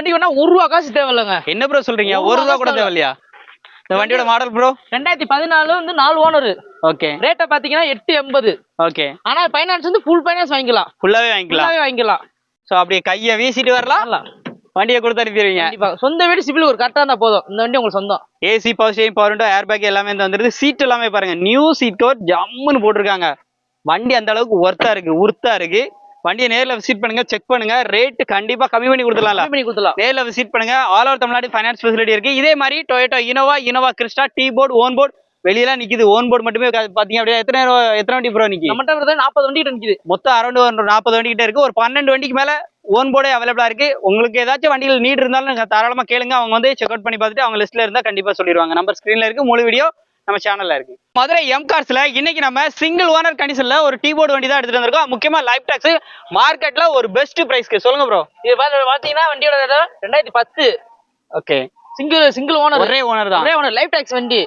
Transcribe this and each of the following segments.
வண்டி வேணா ₹1 காசு தேவையில்லைங்க. என்ன ப்ரோ சொல்றீங்க? ₹1 கூட தேவையில்லையா? இந்த வண்டியோட மாடல் ப்ரோ 2014 வந்து 4 ஓனர். ஓகே. ரேட்ட பாத்தீங்கன்னா 880. ஓகே. ஆனா ஃபைனான்ஸ் வந்து ஃபுல் ஃபைனான்ஸ் வாங்கிக்கலாம். ஃபுல்லாவே வாங்கிக்கலாம். சோ அப்படியே கையை வீசிட்டு வரலாம். வண்டியை கொடுத்து அனுப்பிடுவீங்க. கண்டிப்பா. சொந்த வீடு சிவில் ஒரு கரெக்டா இருந்தா போதும். இந்த வண்டி உங்களுக்கு சொந்தம். AC, power steering, power window, air bag எல்லாமே வந்துருது. சீட் எல்லாமே பாருங்க நியூ சீட் கவர் ஜம்முன்னு போட்டிருக்காங்க. வண்டி அந்த அளவுக்கு உர்த்தா இருக்கு. வண்டியை நேர்ல விசிட் பண்ணுங்க, செக் பண்ணுங்க. ரேட் கண்டிப்பா கம்மி பண்ணி கொடுத்துடலாம். நேர்ல விசிட் பண்ணுங்க. All over Tamil Nadu finance facility இருக்கு. இதே மாதிரி Toyota Innova Crysta, tea board, own board வெளியெல்லாம் நிக்குது. ஓன் போர்டு மட்டுமே பாத்தீங்க அப்படியே எத்தனை வண்டி ப்ரோ நிக்கி? நம்மகிட்ட 40 வண்டி நிக்குது. மொத்தம் அரௌண்ட் 40 வண்டி கிட்ட இருக்கு. ஒரு 12 வண்டிக்கு மேல ஓன் போர்டே அவைலபிளா இருக்கு. உங்களுக்கு ஏதாச்சும் வண்டிகள் நீட் இருந்தாலும் தாராளமா கேளுங்க. அவங்க வந்து செக் அவுட் பண்ணி பார்த்துட்டு அவங்க லிஸ்ட்ல இருந்தா கண்டிப்பா சொல்லிடுவாங்க. நம்பர் ஸ்கிரீன்ல இருக்கு. முழு வீடியோ நம்ம சேனல்ல இருக்கு. மதுரை எம் கார்ஸ்ல இன்னைக்கு நம்ம சிங்கிள் ஓனர் கண்டிஷன்ல ஒரு டீ போர்டு வண்டி தான் எடுத்துட்டு வந்திருக்கோம். முக்கியமா லைஃப் டாக்ஸ் மார்க்கெட்ல ஒரு பெஸ்ட் பிரைஸ்க்கு. சொல்லுங்க ப்ரோ. இது பாத்தீங்கன்னா வண்டியோட 2010. ஓகே. Single owner. ஒரே ஓனர் தான். ஒரே ஓனர். லைஃப் டாக்ஸ் வண்டி.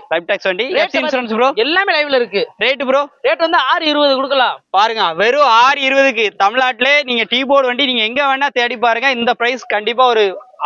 எஃப்சி இன்சூரன்ஸ் ப்ரோ எல்லாமே லைவ்ல இருக்கு. Rate bro? ரேட் வந்து 620 கொடுக்கலாம். பாருங்க வெறும் 620க்கு தமிழ்நாட்டிலே நீங்க டீ போர்டு வண்டி நீங்க எங்க வேணா தேடி பாருங்க. இந்த பிரைஸ் கண்டிப்பா ஒரு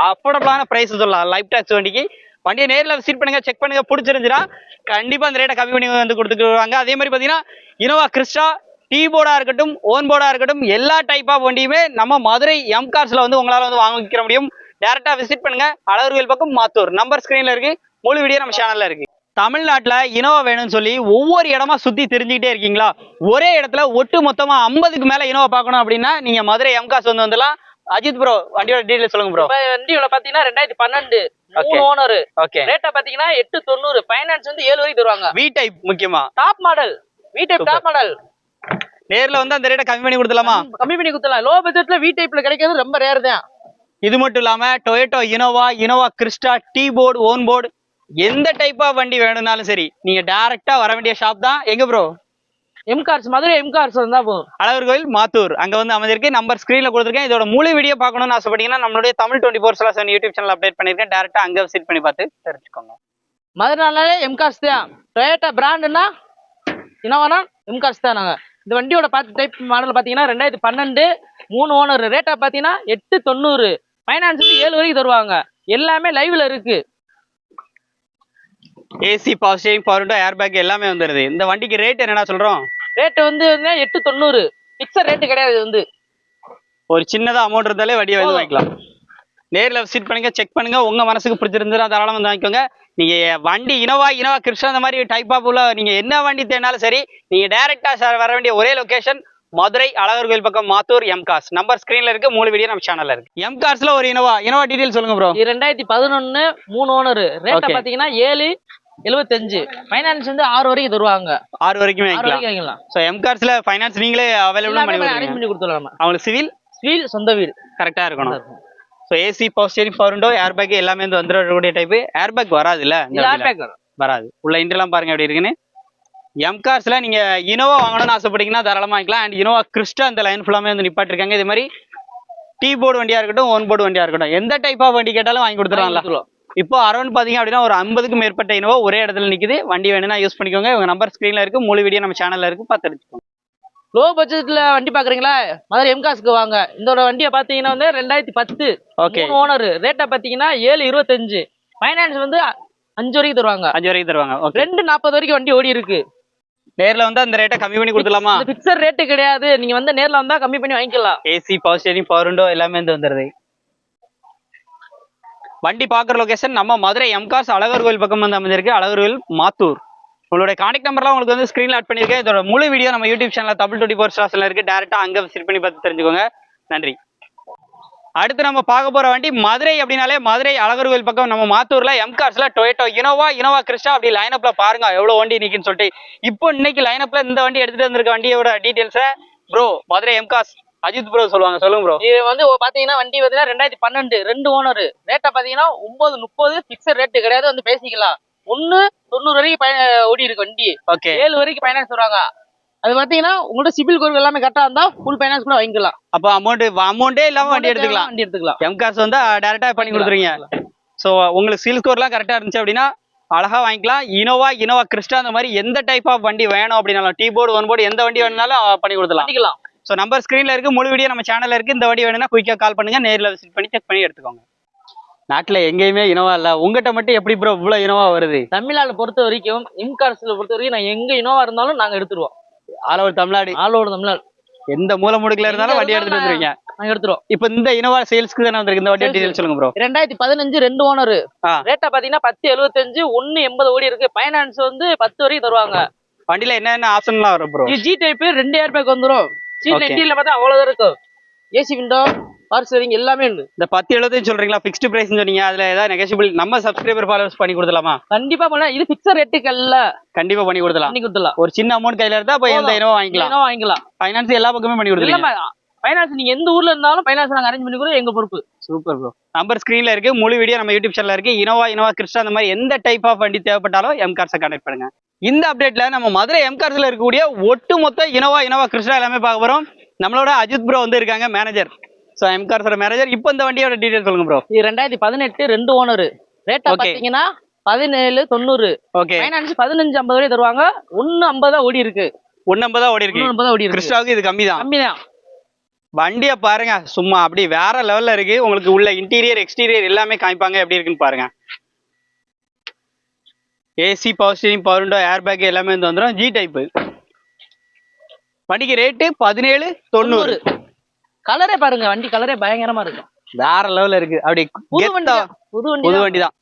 அஃபோர்டபிளான பிரைஸ் சொல்லலாம் லைஃப் டாக்ஸ் வண்டிக்கு. வண்டியை நேரில் விசிட் பண்ணுங்க, செக் பண்ணுங்க. பிடிச்சிருந்துச்சுன்னா கண்டிப்பா அந்த ரேட்டை கம்மி பண்ணி வந்து கொடுத்துருவாங்க. அதே மாதிரி பாத்தீங்கன்னா இனோவா கிறிஸ்டா, டீ போர்டா இருக்கட்டும், ஓன் போர்டா இருக்கட்டும், எல்லா டைப் ஆஃப் வண்டியுமே நம்ம மதுரை எம் கார்ஸ்ல வந்து உங்களால வந்து வாங்கிக்கிற முடியும். டைரக்டா விசிட் பண்ணுங்க. அழகர்கோயில் பக்கம் மாத்தூர். நம்பர் ஸ்கிரீன்ல இருக்கு. முழு வீடியோ நம்ம சேனல்ல இருக்கு. தமிழ்நாட்டுல இனோவா வேணும்னு சொல்லி ஒவ்வொரு இடமா சுத்தி தெரிஞ்சுக்கிட்டே இருக்கீங்களா? ஒரே இடத்துல ஒட்டு மொத்தமா 50க்கு மேல இனோவா பார்க்கணும் அப்படின்னா நீங்க மதுரை எம் கார்ஸ் வந்து வந்துடலாம். அஜித் ப்ரோ வண்டியோட டீடைல் சொல்லுங்க ப்ரோ. வண்டியோட பாத்தீங்கன்னா 2012 3 ஓனர். ஓகே. ரேட்டா பாத்தீங்கன்னா 890. ஃபைனான்ஸ் வந்து 7 வரைக்கும் தருவாங்க. வி டைப் முக்கியமா top model. We type top model. நேர்ல வந்து அந்த ரேட்டை கம்மி பண்ணி கொடுத்துலாமா? கம்மி பண்ணி கொடுத்துலாம். லோ பட்ஜெட்ல வி டைப்ல கிடைக்கிறது ரொம்ப ரேர் தான். இது மட்டும் இல்லாம Toyota Innova Crysta, tea board, own board எந்த டைப் ஆஃப் வண்டி வேணும்னாலும் சரி நீங்க டைரக்டா வர வேண்டிய ஷாப் தான். எங்க bro? M cars. Madurai M cars வந்தா போதும். அழகர்கோயில் மாத்தூர் அங்க வந்து அமைஞ்சிருக்கு. நம்பர் ஸ்கிரீன்ல கொடுத்துருக்கேன். இதோட முழு வீடியோ பார்க்கணும்னு ஆசைப்பட்டீங்கன்னா நம்மளுடைய தமிழ் 24/7 யூடியூப் சேனல் அப்டேட் பண்ணிருக்கேன். டைரக்டா அங்க விசிட் பண்ணி பார்த்து தெரிஞ்சுக்கோங்க. மதுரைனாலே எம் கார்ஸ் தான். டொயோட்டா பிராண்டுன்னா இனோவானா எம் கார்ஸ் தான். நாங்க இந்த வண்டியோட டைப் மாடல் பாத்தீங்கன்னா 2012 3 ஓனர். ரேட்டா பாத்தீங்கன்னா 890. ஃபைனான்ஸ் வந்து 7 வரைக்கும் தருவாங்க. எல்லாமே லைவ்ல இருக்கு. AC, power steering, power window, air bag எல்லாமே வந்துருது. இந்த வண்டிக்கு ரேட் என்னடா சொல்றோம்? ரேட் வந்து 890. பிக்சர் ரேட் கிடையாது. வந்து ஒரு சின்னதா அமௌண்ட் இருந்தாலே வண்டியை வந்து வாங்கிக்கலாம். நேரில் விசிட் பண்ணுங்க, செக் பண்ணுங்க. உங்க மனசுக்கு பிடிச்சிருந்தா தாராளமா வந்து வாங்கிக்கோங்க. நீங்க வண்டி இனோவா கிறிஸ்டா அந்த மாதிரி டைப் ஆஃப் உள்ள நீங்க என்ன வண்டி தேடினாலும் சரி நீங்க டைரக்டா வர வேண்டிய ஒரே லொகேஷன் மதுரை அழகர்கோயில் பக்கம் மாத்தூர் எம் கார்ஸ். நம்பர் ஸ்கிரீன்ல இருக்கு. மூணு வீடியோ நம்ம சேனல்ல இருக்கு. எம் கார்ஸ்ல ஒரு இனோவா டீடைல் சொல்லுங்க ப்ரோ. 2011 3 ஓனர். ரேட் பாத்தீங்கன்னா 775. ஃபைனான்ஸ் வந்து 6 வரைக்கும் தருவாங்க. 6 வரைக்கும் வாங்கிக்கலாம். சோ எம் கார்ஸ்ல ஃபைனான்ஸ் நீங்களே அவேலபிள் பண்ணி கொடுத்துடலாம். அவங்களுக்கு சிவில் சொந்த வீடு கரெக்டா இருக்கணும். So AC, power steering, power window, air bag எல்லாமே வந்து வந்துடக்கூடிய டைப். ஏர் பேக் வராது இல்ல? ஏர் பேக் வராது. உள்ள இன்டர்லாம் பாருங்க எப்படி இருக்குன்னு. எம் கார்ஸ்ல நீங்க இனோவா வாங்கணும்னு ஆசைப்பட்டீங்கன்னா தாராளமா வாங்கிக்கலாம். அண்ட் இனோவா கிறிஸ்டா அந்த லைன் ஃபுல்லாமே வந்து நிப்பாட்டிருக்காங்க. இதே மாதிரி டீ போர்டு வண்டியா இருக்கட்டும், ஓன் போர்டு வண்டியா இருக்கட்டும், எந்த டைப் ஆஃப் வண்டி கேட்டாலும் வாங்கி கொடுத்துருவாங்களா? இப்போ அரௌண்ட் பாத்தீங்க அப்படின்னா ஒரு 50க்கு மேற்பட்ட இனோவா ஒரே இடத்துல நிக்குது. வண்டி வேணும்னா யூஸ் பண்ணிக்கோங்க. உங்க நம்பர் ஸ்கிரீன்ல இருக்கு. முழு வீடியோ நம்ம சேனல்ல இருக்கு. பார்த்து எடுத்துக்கோங்க. லோ பட்ஜெட்ல வண்டி பாக்குறீங்களா? மதுரை எம் கார்ஸ்க்கு வாங்க. இந்த வண்டியை பாத்தீங்கன்னா வந்து 2010 ஓனர். ரேட்டா பாத்தீங்கன்னா 725. ஃபைனான்ஸ் வந்து 5 வரைக்கும் தருவாங்க. 5 வரைக்கும் தருவாங்க. 240 வரைக்கும் வண்டி ஓடி இருக்கு. நேர்ல வந்து அந்த ரேட்டை கம்மி பண்ணி கொடுத்துலாமா? பிக்சர் ரேட் கிடையாது. நீங்க வந்து நேர்ல வந்தா கம்மி பண்ணி வாங்கிக்கலாம். AC, power steering, power window எல்லாமே வந்து வந்துருது. வண்டி பாக்குற லொகேஷன் நம்ம மதுரை எம் கார்ஸ் அழகர்கோயில் பக்கம் வந்து அமைஞ்சிருக்கு. அழகர்கோயில் மாத்தூர். உங்களுடைய கான்டாக்ட் நம்பர்லாம் உங்களுக்கு வந்து ஸ்கிரீன்ல ஆட் பண்ணிருக்கேன். இதோட முழு வீடியோ நம்ம யூடியூப் சேனல் தமிழ் 24/7 இருக்கு. டைரக்டா அங்க விசிட் பண்ணி பார்த்து தெரிஞ்சுக்கோங்க. நன்றி. அடுத்து நம்ம பார்க்க போற வண்டி மதுரை அப்படின்னாலே மதுரை அழகர்கோயில் பக்கம் நம்ம மாத்தூர்ல எம் கார்ஸ்ல டொயோட்டா இனோவா கிறிஸ்டா அப்படி லைனப்ல பாருங்க எவ்வளவு வண்டி நிக்குன்னு சொல்லிட்டு. இப்போ இன்னைக்கு லைனப்ல இந்த வண்டி எடுத்துட்டு வந்திருக்க வண்டியோட details bro Madurai M cars Ajith bro சொல்லுவாங்க. சொல்லுங்க ப்ரோ. இது வந்து பாத்தீங்கன்னா வண்டி பாத்தீங்கன்னா 2012 2 ஓனர். ரேட்டா பாத்தீங்கன்னா 930. பிக்சர் ரேட் கிடையாது. வந்து பேசிக்கலாம். 190 வரைக்கும் ஓடி இருக்கு வண்டி. ஓகே. 7 வரைக்கும் ஃபைனான்ஸ் வருவாங்க. அது பாத்தீங்கன்னா உங்களோட சிபில் கோர் எல்லாமே கரெக்டா இருந்தா ஃபுல் ஃபைனான்ஸ் கூட வாங்கிக்கலாம். அப்ப அமௌண்டே இல்லாம வண்டி எடுத்துக்கலாம். எம் கார்ஸ் வந்து டைரக்டா பண்ணி கொடுத்துறீங்க. சோ உங்களுக்கு சிபில் ஸ்கோர்லாம் கரெக்டா இருந்துச்சு அப்படின்னா அழகா வாங்கிக்கலாம். இனோவா கிறிஸ்டா அந்த மாதிரி எந்த டைப் ஆஃப் வண்டி வேணும் அப்படின்னாலும் டீ போர்டு, ஒன் போர்டு எந்த வண்டி வேணும்னாலும் பண்ணி கொடுத்துலாம். சோ நம்பர் ஸ்கிரீன்ல இருக்கு. முழு வீடியோ நம்ம சேனல்ல இருக்கு. இந்த வண்டி வேணும்னா குயிக்கா கால் பண்ணுங்க. நேர்ல விசிட் பண்ணி செக் பண்ணி எடுத்துக்கோங்க. நாட்டுல எங்கேயுமே இனோவா இல்ல, உங்ககிட்ட மட்டும் எப்படி ப்ரோ இவ்வளவு இனோவா வருது? தமிழ்நாடு பொறுத்த வரைக்கும் இம்கார்ஸ்ல பொறுத்த வரைக்கும் நான் எங்க இனோவா இருந்தாலும் நாங்க எடுத்துருவோம். All over Tamil Nadu, all over Tamil Nadu எந்த மூலை முடுக்குல இருந்தாலும் வண்டி எடுத்துட்டு வந்துருவீங்க. நாங்க எடுத்துருவோம். இப்ப இந்த இனோவா சேல்ஸ்க்கு தானே வந்திருக்கு, இந்த வண்டி டீடைல் சொல்லுங்க ப்ரோ. 2015 2 ஓனர். ரேட்டா பாத்தீங்கன்னா 10.75 1.80 ஓடி இருக்கு. ஃபைனான்ஸ் வந்து 10 வரைக்கும் தருவாங்க. வண்டியில என்ன ஆப்ஷன்லாம் வரும் ப்ரோ? இது ஜி டைப் 2 ஏர் பேக் வந்துரும். சீட்ல இன்டீரியர்ல பார்த்தா அவ்வளவுதான் இருக்கும். ஏசி விண்டோ, பவர் ஸ்டீரிங் எல்லாமே உண்டு. இந்த 10.75 சொல்றீங்களா, ஃபிக்ஸ்டு பிரைஸ் சொன்னீங்க, அதுல ஏதாவது நெகோஷியபிள் நம்ம சப்ஸ்கிரைபர் ஃபாலோவர்ஸ் பண்ணி கொடுத்துலாமா? கண்டிப்பா பண்ணலாம். இது பிக்சர் ரேட்டுக்கு அல்ல, கண்டிப்பா பண்ணி கொடுத்துலாம். ஒரு சின்ன அமௌண்ட் கையில இருந்தா அப்ப எந்த இனோவா வாங்கிக்கலாம். ஃபைனான்ஸ் எல்லா பக்கமே பண்ணி கொடுத்துலாம். ஃபைனான்ஸ் நீங்க எந்த ஊர்ல இருந்தாலும் ஃபைனான்ஸ் நாங்க அரேஞ்ச் பண்ணி கொடுத்து எங்க பொறுப்பு. Super bro. நம்பர் ஸ்கிரீன்ல இருக்கு, முழு வீடியோ நம்ம யூடியூப் சேனல்ல இருக்கு. இனோவா கிறிஸ்டா அந்த மாதிரி எந்த டைப் ஆஃப் வண்டி தேவைப்பட்டாலும் எம்கார்ஸை கான்டாக்ட் பண்ணுங்க. இந்த அப்டேட்ல நம்ம மதுரை எம்கார்ஸ்ல இருக்கக்கூடிய ஒட்டுமொத்த இனோவா கிறிஸ்டா எல்லாமே பார்க்க போறோம். நம்மளோட அஜித் ப்ரோ வந்து இருக்காங்க, மேனேஜர். So எம்கார்ஸோட manager. இப்போ இந்த வண்டியோட டீடைல் சொல்லுங்க ப்ரோ. இது 2018 2 ஓனர். ரேட்டா பாத்தீங்கன்னா 17.90. ஓகே. ஃபைனான்ஸ் 15.50 வரை தருவாங்க. 1.50 ஓடி இருக்கு. 1.50 ஓடி இருக்கு. 1.50 ஓடி இருக்கு. கிறிஸ்டாவுக்கு இது கம்மி தான். கம்மிதான். வண்டியை பாருங்க, சும்மா அப்படி வேற லெவல்ல இருக்கு. உங்களுக்கு உள்ள இன்டீரியர் எக்ஸ்டீரியர் எல்லாமே காமிப்பாங்க, எப்படி இருக்குன்னு பாருங்க. AC, power steering, power window, air bag எல்லாமே வந்து வந்துடும். G type. வண்டிக்கு ரேட்டு 17.90. கலரே பாருங்க, வண்டி கலரே பயங்கரமா இருக்கும். வேற லெவல்ல இருக்கு. அப்படி புது வண்டி தான்.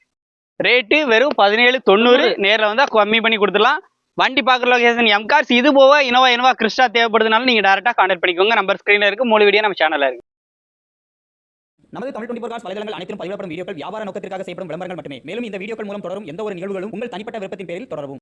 ரேட்டு வெறும் 17.90. நேர்ல வந்தா கம்மி பண்ணி கொடுத்துடலாம். வண்டி பார்க்குற லொகேஷன் எம்கார்ஸ். இது போக இனோவா கிறிஸ்டா தேவைப்படுதுனால நீங்க டேரக்டா கான்டாக்ட் பண்ணிக்கோங்க. நம்பர் ஸ்கிரீன்ல இருக்கு, முழு வீடியோ நம்ம சேனல்ல இருக்கு. நமது தமிழ் 24 கார்ஸ் வலைதளங்கள் அனைத்தும் பதிவிடப்படும் வீடியோக்கள் வியாபார நோக்கத்திற்காக செய்யப்படும் விளம்பரங்கள் மட்டுமே. மேலும் இந்த வீடியோக்கள் மூலம் தொடரும் எந்த ஒரு நிகழ்வுகளும் உங்கள் தனிப்பட்ட விருப்பத்தின் பேரில் தொடரவும்.